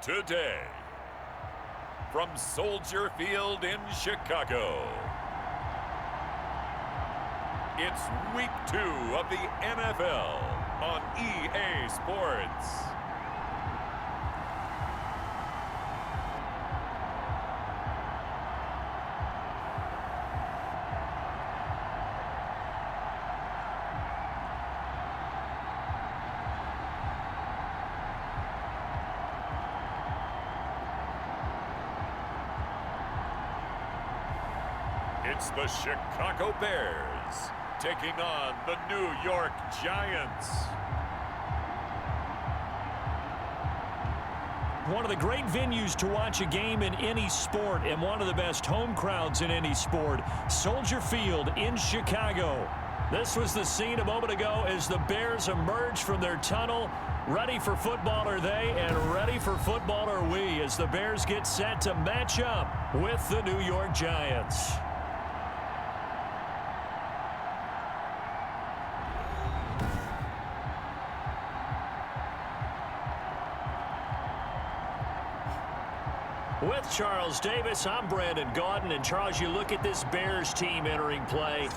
today. From Soldier Field in Chicago, it's Week 2 of the NFL on EA Sports. It's the Chicago Bears taking on the New York Giants. One of the great venues to watch a game in any sport and one of the best home crowds in any sport, Soldier Field in Chicago. This was the scene a moment ago as the Bears emerged from their tunnel. Ready for football are they, and ready for football are we as the Bears get set to match up with the New York Giants. With Charles Davis, I'm Brandon Gaudin. And Charles, you look at this Bears team entering play.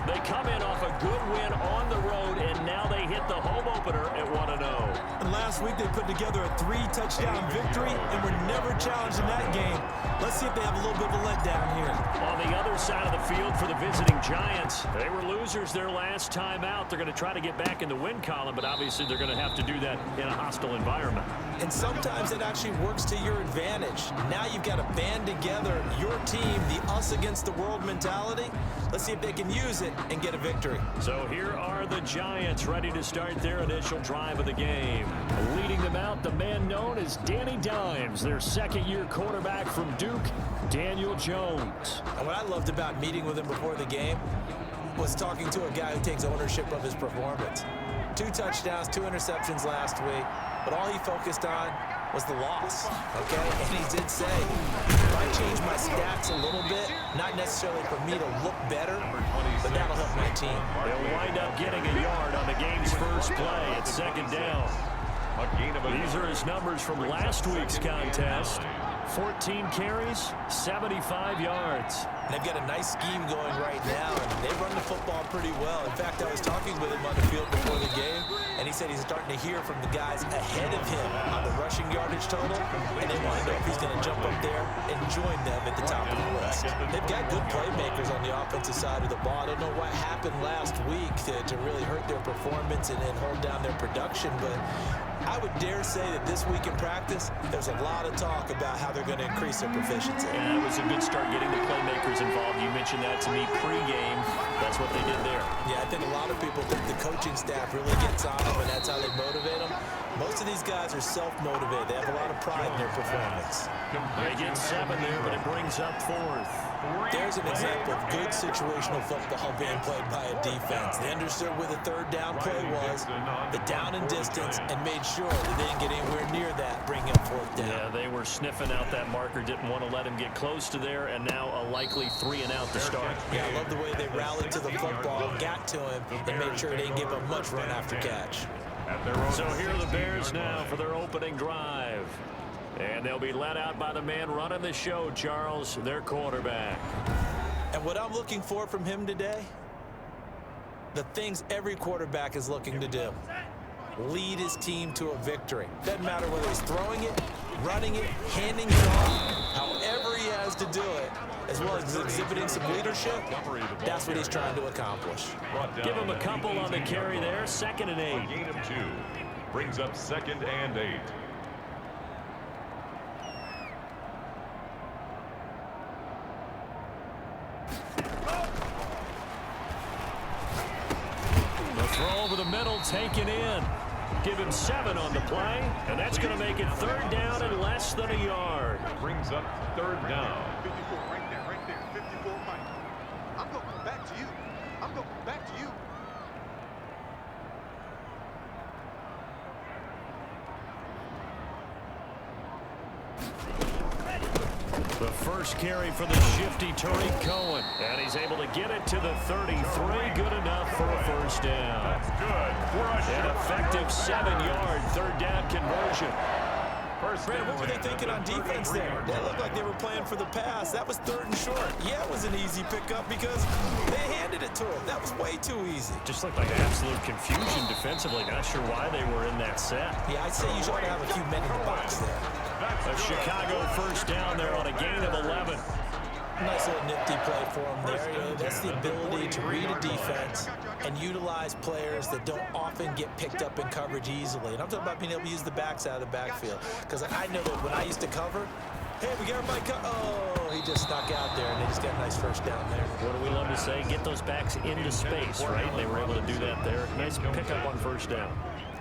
They come in off a good win on the road, and now they hit the home opener at 1-0. And last week they put together a 3-touchdown victory, and were never challenged in that game. Let's see if they have a little bit of a letdown here. On the other side of the field for the visiting Giants, they were losers their last time out. They're going to try to get back in the win column, but obviously they're going to have to do that in a hostile environment. And sometimes it actually works to your advantage. Now you've got to band together your team, the us against the world mentality. Let's see if they can use it and get a victory. So here are the Giants ready to start their initial drive of the game. Leading them out, the man known as Danny Dimes, their second-year quarterback from Duke, Daniel Jones. And what I loved about meeting with him before the game was talking to a guy who takes ownership of his performance. 2 touchdowns, 2 interceptions last week, but all he focused on was the loss, okay? And he did say, if I change my stats a little bit, not necessarily for me to look better, but that'll help my team. They'll wind up getting a yard on the game's first play at second down. These are his numbers from last week's contest. 14 carries, 75 yards. And they've got a nice scheme going right now, and they run the football pretty well. In fact, I was talking with him on the field before the game, and he said he's starting to hear from the guys ahead of him on the rushing yardage total, and they want to know if he's going to jump up there and join them at the top of the list. They've got good playmakers on the offensive side of the ball. I don't know what happened last week to really hurt their performance and hold down their production, but I would dare say that this week in practice, there's a lot of talk about how they're going to increase their proficiency. Yeah, it was a good start getting the playmakers involved. You mentioned that to me pregame. That's what they did there. Yeah, I think a lot of people think the coaching staff really gets on them, and that's how they motivate them. Most of these guys are self-motivated. They have a lot of pride in their performance. They get 7 there, but it brings up 4th. There's an example of good situational football being played by a defense. They understood where the 3rd down play was, the down and distance, and made sure that they didn't get anywhere near that, bringing up 4th down. Yeah, they were sniffing out that marker, didn't want to let him get close to there, and now a likely 3 and out to start. Yeah, I love the way they rallied to the football, got to him, and made sure they didn't give him much run after catch. So here are the Bears now for their opening drive. And they'll be led out by the man running the show, Charles, their quarterback. And what I'm looking for from him today, the things every quarterback is looking to do. Lead his team to a victory. Doesn't matter whether he's throwing it, running it, handing it off, however he has to do it, as well as exhibiting some leadership, that's what he's trying to accomplish. Give him a couple on the carry there, 2nd and 8. Gain of 2 brings up 2nd and 8. Throw over the middle, taken in. Give him 7 on the play, and that's going to make it 3rd down and less than a yard. Brings up 3rd down. 54 right there, 54 Mike. I'm going to come back to you. I'm going to come back to you. The first carry for the shifty Tariq Cohen. And he's able to get it to the 33. Good enough for a first down. That's good. An effective 7-yard third down conversion. Brandon, what were they thinking on defense there? That looked like they were playing for the pass. That was 3rd and short. Yeah, it was an easy pickup because they handed it to him. That was way too easy. Just looked like absolute confusion defensively. Not sure why they were in that set. Yeah, I'd say you should have a few men in the box there. A Chicago first down there on a gain of 11. Nice little nifty play for him there. You know, that's the ability to read a defense and utilize players that don't often get picked up in coverage easily. And I'm talking about being able to use the backs out of the backfield. Because I know that when I used to cover, hey, we got everybody oh, he just snuck out there, and they just got a nice first down there. What do we love to say? Get those backs into space, right? They were able to do that there. Nice pickup on first down.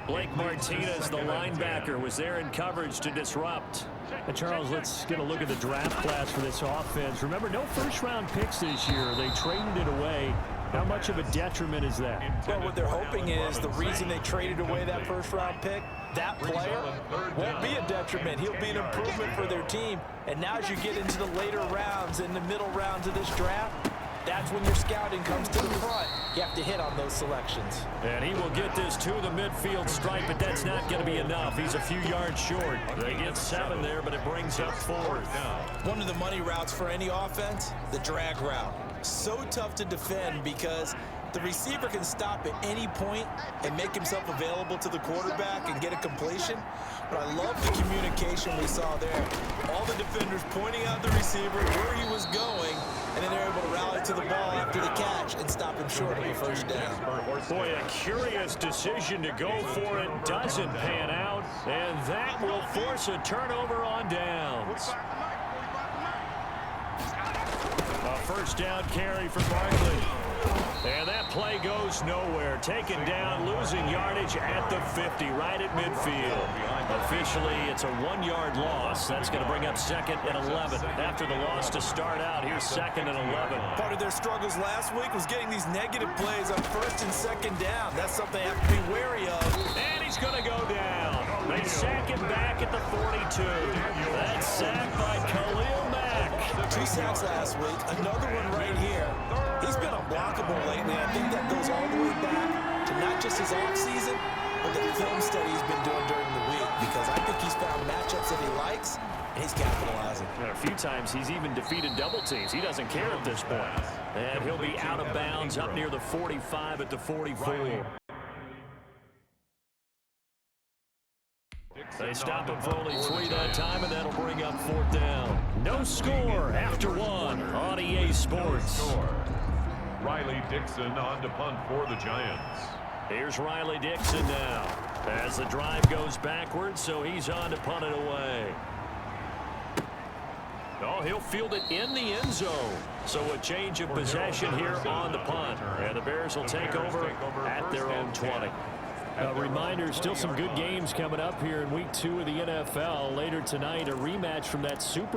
Blake Martinez, the linebacker, was there in coverage to disrupt. And Charles, let's get a look at the draft class for this offense. Remember, no first-round picks this year. They traded it away. How much of a detriment is that? Well, what they're hoping is the reason they traded away that first-round pick, that player won't be a detriment. He'll be an improvement for their team. And now as you get into the later rounds, in the middle rounds of this draft, that's when your scouting comes to the front. You have to hit on those selections. And he will get this to the midfield stripe, but that's not going to be enough. He's a few yards short. They get 7 there, but it brings up 4th. One of the money routes for any offense, the drag route. So tough to defend because the receiver can stop at any point and make himself available to the quarterback and get a completion. But I love the communication we saw there. All the defenders pointing out the receiver, where he was going, and then they're able to rally to the ball after the catch and stop him short of a first down. Boy, a curious decision to go for it. Doesn't pan out, and that will force a turnover on downs. A first down carry for Barkley. And that play goes nowhere. Taken down, losing yardage at the 50, right at midfield. Officially, it's a 1-yard loss. That's going to bring up 2nd and 11. After the loss to start out, here's 2nd and 11. Part of their struggles last week was getting these negative plays on 1st and 2nd down. That's something they have to be wary of. And he's going to go down. They sack him back at the 42. That's sacked by Khalil Mack. 2 sacks last week, another one right here. He's been unblockable lately, and I think that goes all the way back to not just his offseason, but the film study he's been doing during the week, because I think he's found matchups that he likes, and he's capitalizing. And a few times he's even defeated double teams. He doesn't care at this point. And he'll be out of bounds up near the 45 at the 44. They stop him for only 3 that time, and that'll bring up 4th down. No score after 1 on EA Sports. Riley Dixon on to punt for the Giants. Here's Riley Dixon now as the drive goes backwards, so he's on to punt it away. Oh, he'll field it in the end zone. So a change of possession here on the punt. And the Bears will take over at their own 20. A reminder, still some good games coming up here in Week 2 of the NFL. Later tonight, a rematch from that Super Bowl.